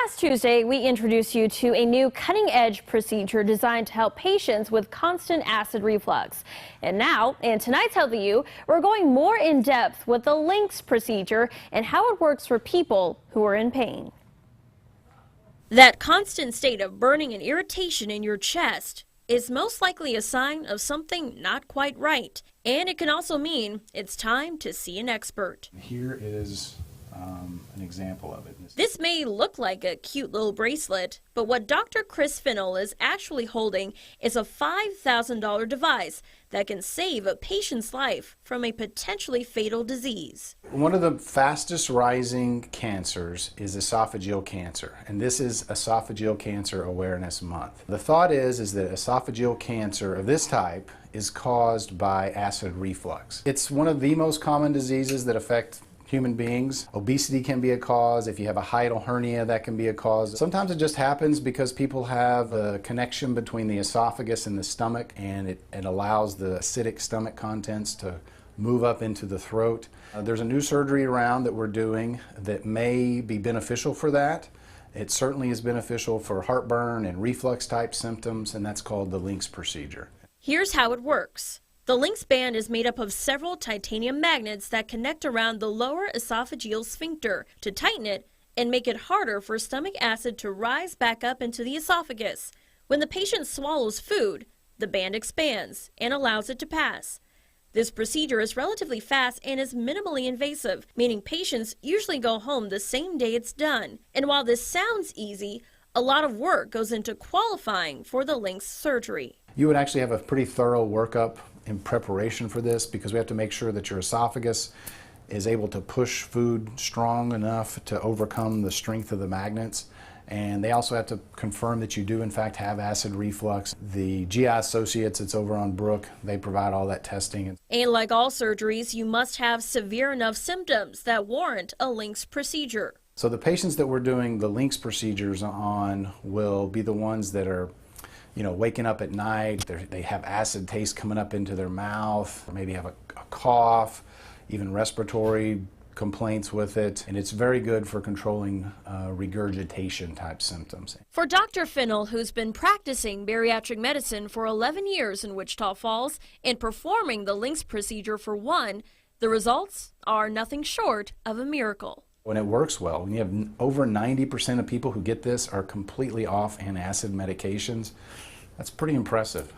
Last Tuesday, we introduced you to a new cutting-edge procedure designed to help patients with constant acid reflux. And now, in tonight's Healthy You, we're going more in depth with the LINX procedure and how it works for people who are in pain. That constant state of burning and irritation in your chest is most likely a sign of something not quite right. And it can also mean it's time to see an expert. Here is an example of it. This may look like a cute little bracelet, but what Dr. Chris Finnell is actually holding is a $5,000 device that can save a patient's life from a potentially fatal disease. One of the fastest rising cancers is esophageal cancer, and this is Esophageal Cancer Awareness Month. The thought is that esophageal cancer of this type is caused by acid reflux. It's one of the most common diseases that affect human beings. Obesity can be a cause. If you have a hiatal hernia, that can be a cause. Sometimes it just happens because people have a connection between the esophagus and the stomach, and it allows the acidic stomach contents to move up into the throat. There's a new surgery around that we're doing that may be beneficial for that. It certainly is beneficial for heartburn and reflux type symptoms, and that's called the LINX procedure. Here's how it works. The LINX band is made up of several titanium magnets that connect around the lower esophageal sphincter to tighten it and make it harder for stomach acid to rise back up into the esophagus. When the patient swallows food, the band expands and allows it to pass. This procedure is relatively fast and is minimally invasive, meaning patients usually go home the same day it's done. And while this sounds easy, a lot of work goes into qualifying for the LINX surgery. You would actually have a pretty thorough workup in preparation for this, because we have to make sure that your esophagus is able to push food strong enough to overcome the strength of the magnets. And they also have to confirm that you do in fact have acid reflux. The GI Associates that's over on Brook, they provide all that testing. And like all surgeries, you must have severe enough symptoms that warrant a LINX procedure. So the patients that we're doing the LINX procedures on will be the ones that are waking up at night, they have acid taste coming up into their mouth, maybe have a cough, even respiratory complaints with it, and it's very good for controlling regurgitation type symptoms. For Dr. Finnell, who's been practicing bariatric medicine for 11 years in Wichita Falls and performing the LINX procedure for one, the results are nothing short of a miracle. When it works well, when you have over 90% of people who get this are completely off antacid medications, that's pretty impressive.